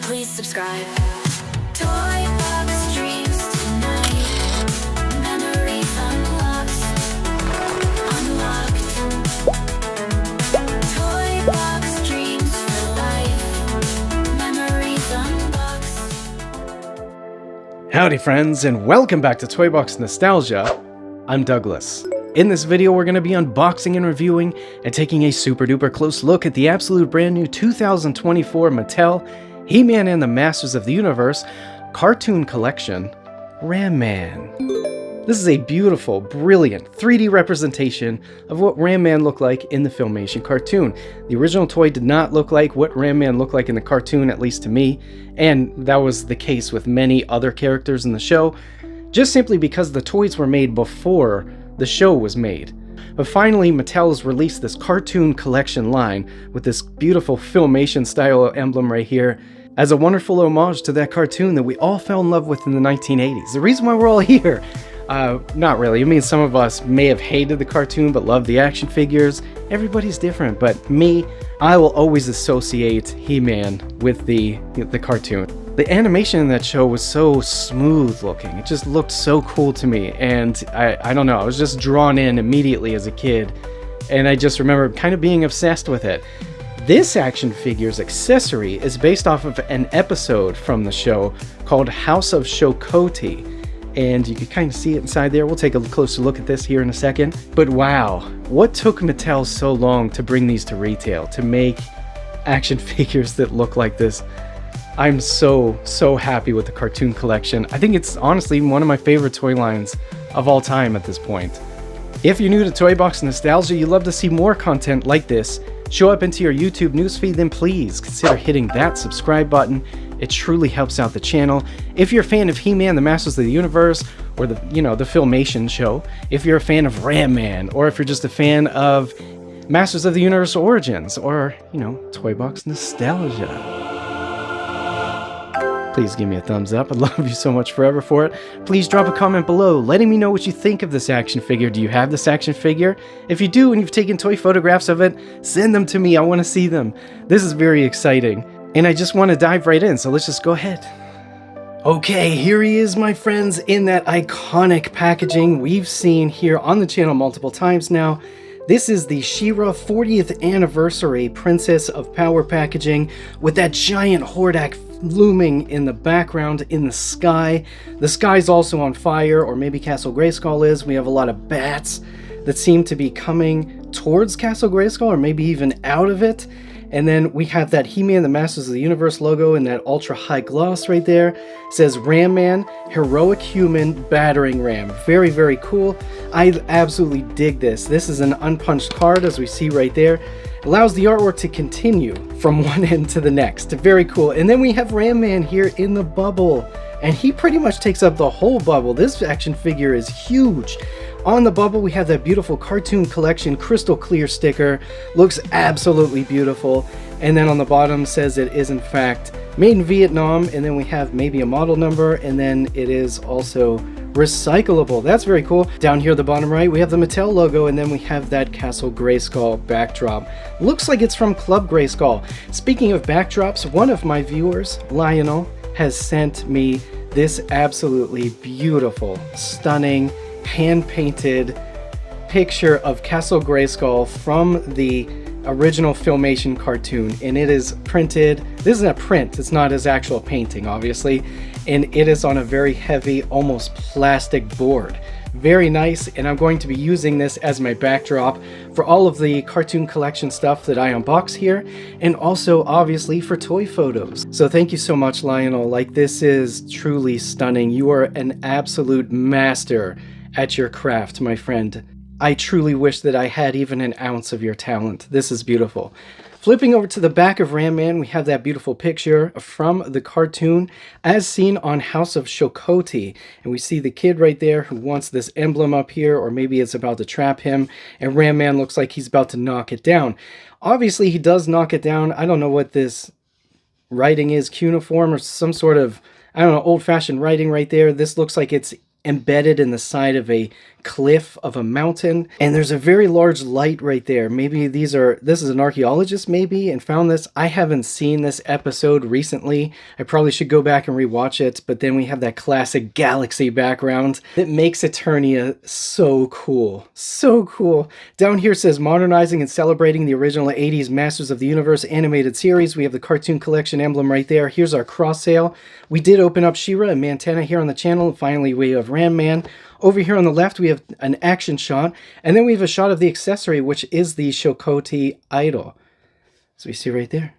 please subscribe. Toy box dreams tonight. Memories unlocked. Toy box dreams for life. Memories unboxed. Howdy friends, and welcome back to Toy Box Nostalgia. I'm Douglas. In this video, we're going to be unboxing and reviewing and taking a super duper close look at the absolute brand new 2024 Mattel He-Man and the Masters of the Universe cartoon collection, Ram Man. This is a beautiful, brilliant 3D representation of what Ram Man looked like in the Filmation cartoon. The original toy did not look like what Ram Man looked like in the cartoon, at least to me, and that was the case with many other characters in the show, just simply because the toys were made before the show was made. But finally, Mattel has released this cartoon collection line with this beautiful Filmation style emblem right here as a wonderful homage to that cartoon that we all fell in love with in the 1980s. The reason why we're all here, not really. I mean, some of us may have hated the cartoon but loved the action figures. Everybody's different, but me, I will always associate He-Man with the cartoon. The animation in that show was so smooth looking. It just looked so cool to me, and I don't know, I was just drawn in immediately as a kid, and I just remember kind of being obsessed with it. This action figure's accessory is based off of an episode from the show called House of Shokoti, and you can kind of see it inside there. We'll take a closer look at this here in a second. But wow, what took Mattel so long to bring these to retail, to make action figures that look like this? I'm so happy with the cartoon collection. I think it's honestly one of my favorite toy lines of all time at this point. If you're new to Toy Box Nostalgia, you'd love to see more content like this show up into your YouTube newsfeed, then please consider hitting that subscribe button. It truly helps out the channel. If you're a fan of He-Man, the Masters of the Universe, or the Filmation show, if you're a fan of Ram Man, or if you're just a fan of Masters of the Universe Origins, or, Toy Box Nostalgia, please give me a thumbs up. I'd love you so much forever for it. Please drop a comment below letting me know what you think of this action figure. Do you have this action figure? If you do and you've taken toy photographs of it, send them to me. I want to see them. This is very exciting. And I just want to dive right in, so let's just go ahead. Okay, here he is, my friends, in that iconic packaging we've seen here on the channel multiple times now. This is the She-Ra 40th Anniversary Princess of Power packaging with that giant Hordak looming in the background in the sky. The sky's also on fire, or maybe Castle Grayskull is. We have a lot of bats that seem to be coming towards Castle Grayskull, or maybe even out of it. And then we have that He-Man, the Masters of the Universe logo in that ultra high gloss right there. It says Ram Man, Heroic Human, Battering Ram. Very, very cool. I absolutely dig this. This is an unpunched card, as we see right there. Allows the artwork to continue from one end to the next. Very cool. And then we have Ram Man here in the bubble, and he pretty much takes up the whole bubble. This action figure is huge. On the bubble, we have that beautiful cartoon collection crystal clear sticker. Looks absolutely beautiful. And then on the bottom says it is in fact made in Vietnam, and then we have maybe a model number, and then it is also recyclable. That's very cool. Down here at the bottom right, we have the Mattel logo, and then we have that Castle Grayskull backdrop. Looks like it's from Club Grayskull. Speaking of backdrops, one of my viewers, Lionel, has sent me this absolutely beautiful, stunning, hand-painted picture of Castle Grayskull from the original Filmation cartoon, and it is printed. This is a print, it's not his actual painting, obviously, and it is on a very heavy, almost plastic board. Very nice, and I'm going to be using this as my backdrop for all of the cartoon collection stuff that I unbox here, and also obviously for toy photos. So thank you so much, Lionel. Like, this is truly stunning. You are an absolute master at your craft, my friend. I truly wish that I had even an ounce of your talent. This is beautiful. Flipping over to the back of Ram Man, we have that beautiful picture from the cartoon as seen on House of Shokoti. And we see the kid right there who wants this emblem up here, or maybe it's about to trap him, and Ram Man looks like he's about to knock it down. Obviously, he does knock it down. I don't know what this writing is, cuneiform or some sort of, I don't know, old-fashioned writing right there. This looks like it's embedded in the side of a cliff of a mountain, and there's a very large light right there. Maybe this is an archaeologist maybe and found this. I haven't seen this episode recently. I probably should go back and rewatch it, but then we have that classic galaxy background that makes Eternia so cool. So cool. Down here says modernizing and celebrating the original 80s Masters of the Universe animated series. We have the cartoon collection emblem right there. Here's our cross sale. We did open up She-Ra and Mantenna here on the channel. Finally, we have Ram Man. Over here on the left, we have an action shot, and then we have a shot of the accessory, which is the Shokoti idol. So you see right there.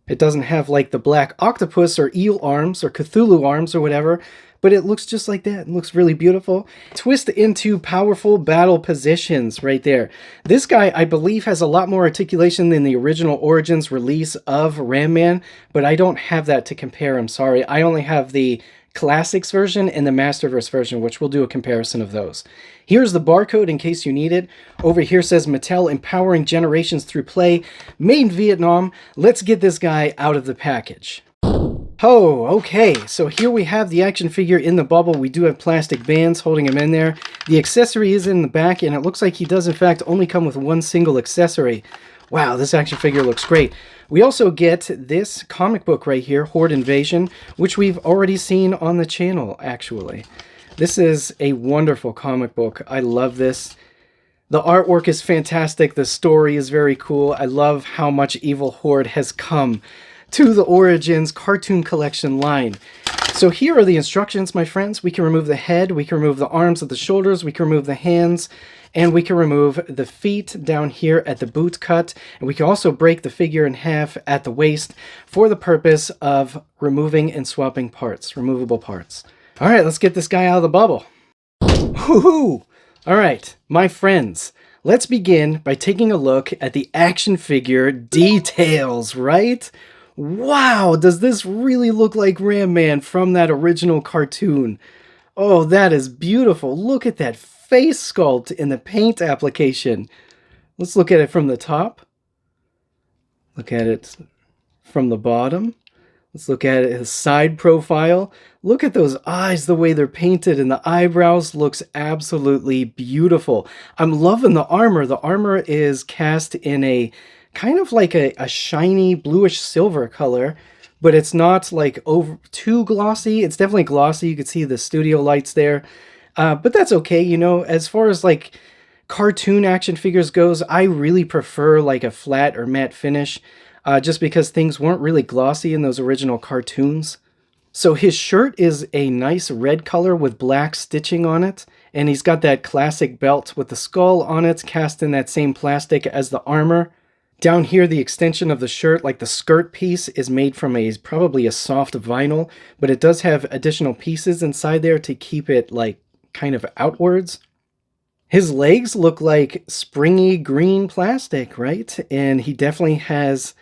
It doesn't have like the black octopus or eel arms or Cthulhu arms or whatever, but it looks just like that. It looks really beautiful. Twist into powerful battle positions right there. This guy, I believe, has a lot more articulation than the original Origins release of Ram Man, but I don't have that to compare. I'm sorry. I only have the Classics version and the Masterverse version, which we'll do a comparison of those. Here's the barcode in case you need it. Over here says Mattel empowering generations through play, made in Vietnam. Let's get this guy out of the package. Oh, okay, so here we have the action figure in the bubble. We do have plastic bands holding him in there. The accessory is in the back, and it looks like he does in fact only come with one single accessory. Wow, this action figure looks great. We also get this comic book right here, Horde Invasion, which we've already seen on the channel, actually. This is a wonderful comic book. I love this. The artwork is fantastic. The story is very cool. I love how much Evil Horde has come to the Origins cartoon collection line. So here are the instructions, my friends. We can remove the head, we can remove the arms at the shoulders, we can remove the hands, and we can remove the feet down here at the boot cut. And we can also break the figure in half at the waist for the purpose of removing and swapping parts, removable parts. All right, let's get this guy out of the bubble. Woohoo! All right, my friends, let's begin by taking a look at the action figure details, right? Wow, does this really look like Ram Man from that original cartoon? Oh, that is beautiful. Look at that face sculpt in the paint application. Let's look at it from the top. Look at it from the bottom. Let's look at his side profile. Look at those eyes, the way they're painted, and the eyebrows looks absolutely beautiful. I'm loving the armor. The armor is cast in a kind of like a shiny bluish silver color, but it's not like over too glossy. It's definitely glossy. You can see the studio lights there. But that's okay, you know, as far as like cartoon action figures goes, I really prefer like a flat or matte finish, just because things weren't really glossy in those original cartoons. So his shirt is a nice red color with black stitching on it, and he's got that classic belt with the skull on it, cast in that same plastic as the armor. Down here, the extension of the shirt, like the skirt piece, is made from probably a soft vinyl, but it does have additional pieces inside there to keep it like kind of outwards. His legs look like springy green plastic, right? And he definitely has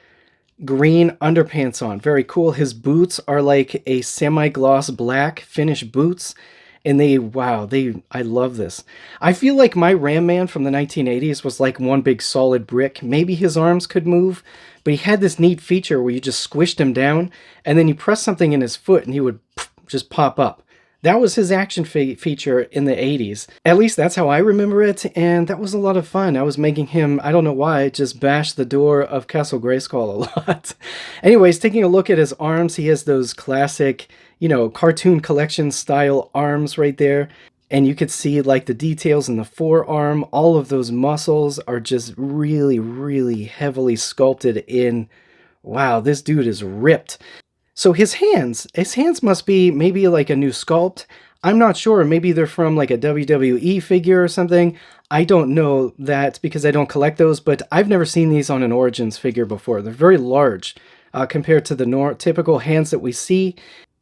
green underpants on. Very cool. His boots are like a semi-gloss black finish boots. And I love this. I feel like my Ram Man from the 1980s was like one big solid brick. Maybe his arms could move, but he had this neat feature where you just squished him down, and then you press something in his foot and he would just pop up. That was his action feature in the 80s. At least that's how I remember it, and that was a lot of fun. I was making him, I don't know why, just bash the door of Castle Grayskull a lot. Anyways, taking a look at his arms, he has those classic, you know, cartoon collection style arms right there. And you could see like the details in the forearm. All of those muscles are just really, really heavily sculpted in. Wow, this dude is ripped. So his hands must be maybe like a new sculpt. I'm not sure. Maybe they're from like a WWE figure or something. I don't know that because I don't collect those, but I've never seen these on an Origins figure before. They're very large compared to the typical hands that we see.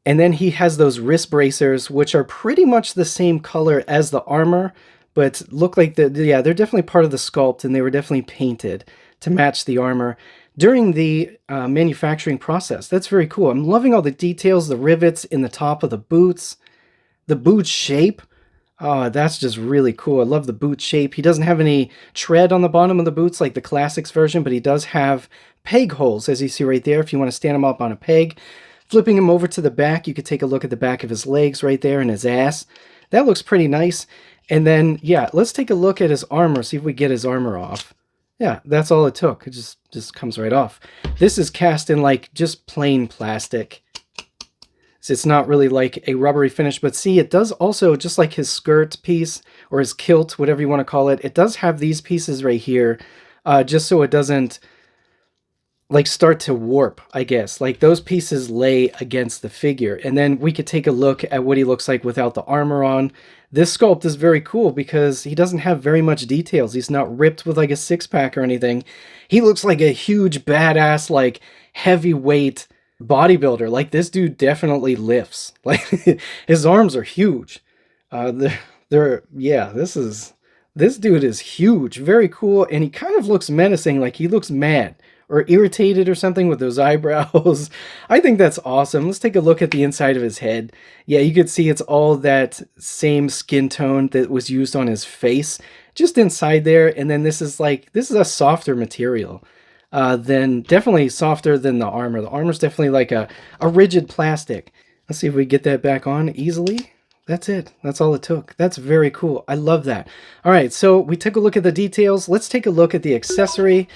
And then he has those wrist bracers, which are pretty much the same color as the armor, but look like they're definitely part of the sculpt, and they were definitely painted to match the armor during the manufacturing process. That's very cool. I'm loving all the details, the rivets in the top of the boots, the boot shape. Oh, that's just really cool. I love the boot shape. He doesn't have any tread on the bottom of the boots like the Classics version, but he does have peg holes, as you see right there, if you want to stand him up on a peg. Flipping him over to the back, you could take a look at the back of his legs right there and his ass. That looks pretty nice. And then, yeah, let's take a look at his armor, see if we get his armor off. Yeah, that's all it took. It just comes right off. This is cast in like just plain plastic. So it's not really like a rubbery finish, but see, it does also, just like his skirt piece or his kilt, whatever you want to call it, it does have these pieces right here, just so it doesn't like start to warp, I guess. Like those pieces lay against the figure. And then we could take a look at what he looks like without the armor on. This sculpt is very cool because he doesn't have very much details. He's not ripped with like a six-pack or anything. He looks like a huge badass, like heavyweight bodybuilder. Like this dude definitely lifts. Like his arms are huge. Yeah, this dude is huge, very cool, and he kind of looks menacing, like he looks mad or irritated or something with those eyebrows. I think that's awesome. Let's take a look at the inside of his head. Yeah, you could see it's all that same skin tone that was used on his face, just inside there. And then this is a softer material. Definitely softer than the armor. The armor's definitely like a rigid plastic. Let's see if we get that back on easily. That's it. That's all it took. That's very cool. I love that. All right, so we took a look at the details. Let's take a look at the accessory.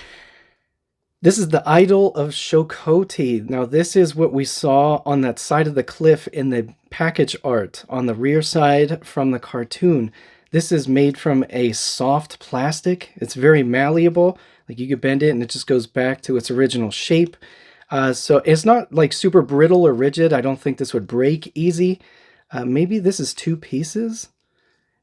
This is the idol of Shokoti. Now, this is what we saw on that side of the cliff in the package art on the rear side from the cartoon. This is made from a soft plastic. It's very malleable. Like you could bend it and it just goes back to its original shape. So it's not like super brittle or rigid. I don't think this would break easy. Maybe this is two pieces.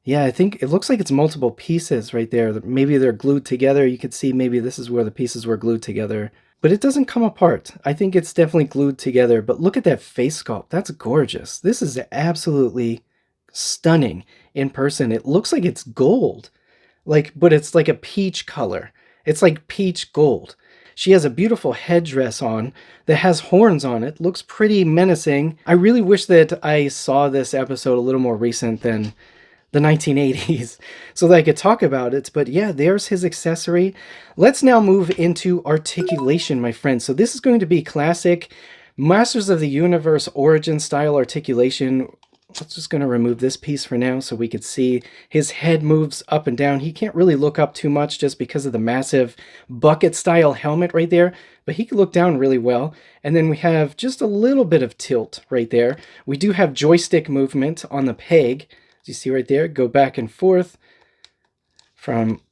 Yeah, I think it looks like it's multiple pieces right there. Maybe they're glued together. You could see maybe this is where the pieces were glued together. But it doesn't come apart. I think it's definitely glued together. But look at that face sculpt. That's gorgeous. This is absolutely stunning in person. It looks like it's gold. But it's like a peach color. It's like peach gold. She has a beautiful headdress on that has horns on it. Looks pretty menacing. I really wish that I saw this episode a little more recent than the 1980s so that I could talk about it. But yeah, there's his accessory. Let's now move into articulation, my friends. So this is going to be classic Masters of the Universe origin style articulation. Let's just going to remove this piece for now so we could see his head moves up and down. He can't really look up too much just because of the massive bucket style helmet right there, but he can look down really well. And then we have just a little bit of tilt right there. We do have joystick movement on the peg. As you see right there, go back and forth from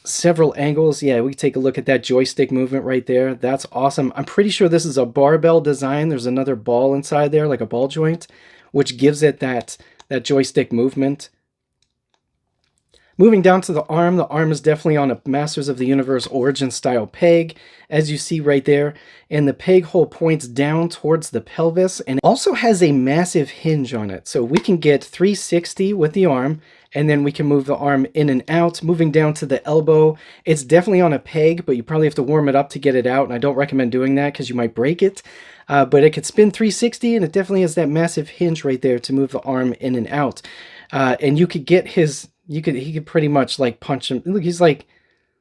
several angles. Yeah, we can take a look at that joystick movement right there. That's awesome. I'm pretty sure this is a barbell design. There's another ball inside there, like a ball joint, which gives it that joystick movement. Moving down to the arm is definitely on a Masters of the Universe origin style peg, as you see right there. And the peg hole points down towards the pelvis and also has a massive hinge on it. So we can get 360 with the arm, and then we can move the arm in and out. Moving down to the elbow, it's definitely on a peg, but you probably have to warm it up to get it out. And I don't recommend doing that because you might break it. But it could spin 360, and it definitely has that massive hinge right there to move the arm in and out. And you could get his... he could pretty much like punch him. Look, he's like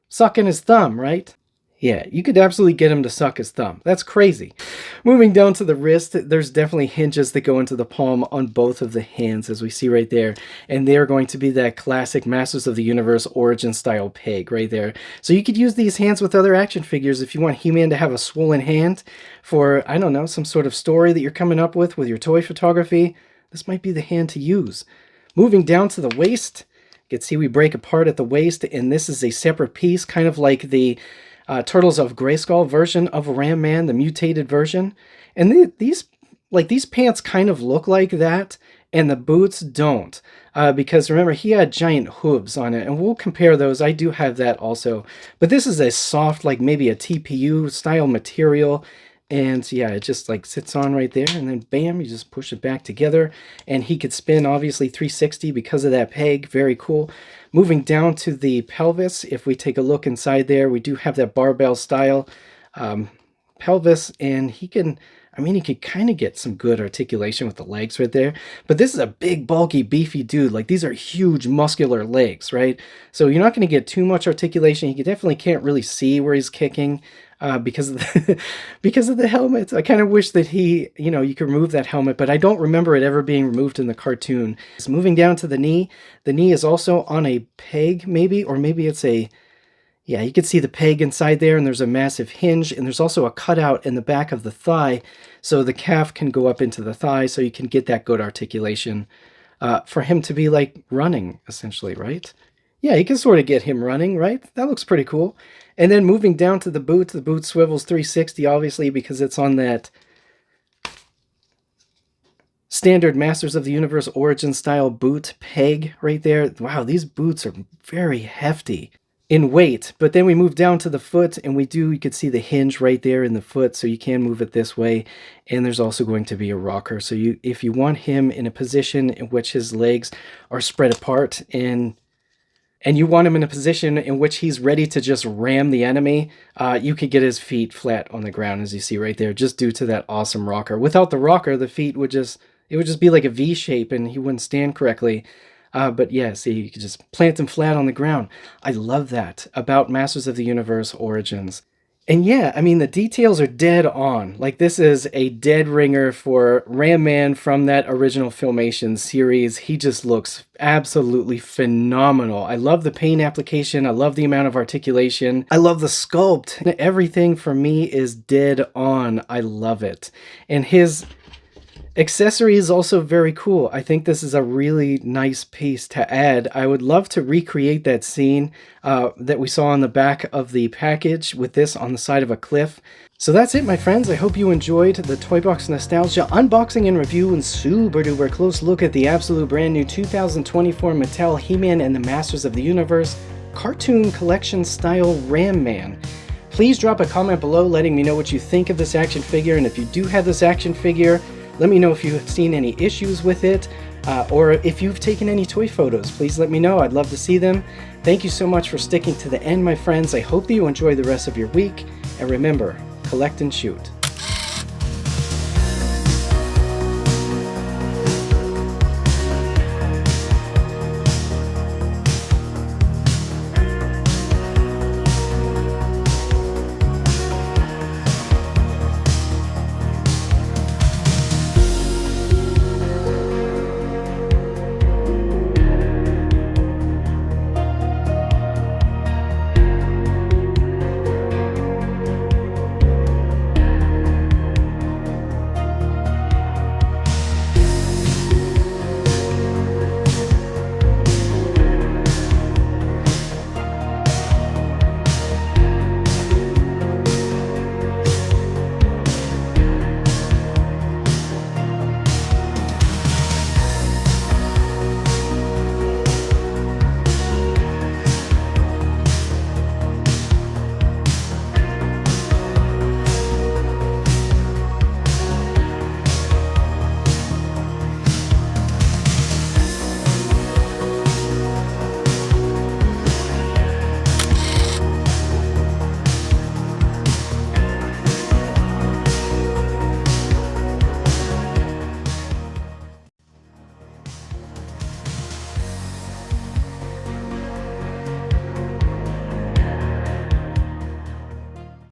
sucking his thumb, right? Yeah, you could absolutely get him to suck his thumb. That's crazy. Moving down to the wrist, there's definitely hinges that go into the palm on both of the hands, as we see right there. And they're going to be that classic Masters of the Universe origin style peg right there. So you could use these hands with other action figures if you want He-Man to have a swollen hand for, I don't know, some sort of story that you're coming up with your toy photography. This might be the hand to use. Moving down to the waist, you can see we break apart at the waist, and this is a separate piece, kind of like the Turtles of Grayskull version of Ram Man, the mutated version. And these pants kind of look like that, and the boots don't. Because remember, he had giant hooves on it, and we'll compare those. I do have that also. But this is a soft, like maybe a TPU style material. And yeah, it just like sits on right there, and then bam, you just push it back together. And he could spin obviously 360 because of that peg. Very cool. Moving down to the pelvis, if we take a look inside there, we do have that barbell style pelvis, and he can, I mean, he could kind of get some good articulation with the legs right there, but this is a big, bulky, beefy dude. Like, these are huge, muscular legs, right? So you're not going to get too much articulation. He definitely can't really see where he's kicking because of the, because of the helmet. I kind of wish that you could remove that helmet, but I don't remember it ever being removed in the cartoon. So moving down to the knee is also on a peg, maybe, or maybe it's a... Yeah, you can see the peg inside there, and there's a massive hinge, and there's also a cutout in the back of the thigh, so the calf can go up into the thigh, so you can get that good articulation for him to be, like, running, essentially, right? Yeah, you can sort of get him running, right? That looks pretty cool. And then moving down to the boot swivels 360, obviously, because it's on that standard Masters of the Universe Origin style boot peg right there. Wow, these boots are very hefty in weight. But then we move down to the foot, and you could see the hinge right there in the foot, so you can move it this way. And there's also going to be a rocker. So if you want him in a position in which his legs are spread apart and you want him in a position in which he's ready to just ram the enemy, you could get his feet flat on the ground, as you see right there, just due to that awesome rocker. Without the rocker, the feet would just be like a V shape, and he wouldn't stand correctly. But yeah, see, you can just plant them flat on the ground. I love that about Masters of the Universe Origins. And yeah, I mean, the details are dead on. Like, this is a dead ringer for Ram Man from that original Filmation series. He just looks absolutely phenomenal. I love the paint application. I love the amount of articulation. I love the sculpt. Everything for me is dead on. I love it. And his accessory is also very cool. I think this is a really nice piece to add. I would love to recreate that scene that we saw on the back of the package with this on the side of a cliff. So that's it, my friends. I hope you enjoyed the Toy Box Nostalgia unboxing and review and super duper close look at the absolute brand new 2024 Mattel He-Man and the Masters of the Universe cartoon collection style Ram Man. Please drop a comment below letting me know what you think of this action figure, and if you do have this action figure, let me know if you have seen any issues with it, or if you've taken any toy photos. Please let me know. I'd love to see them. Thank you so much for sticking to the end, my friends. I hope that you enjoy the rest of your week. And remember, collect and shoot.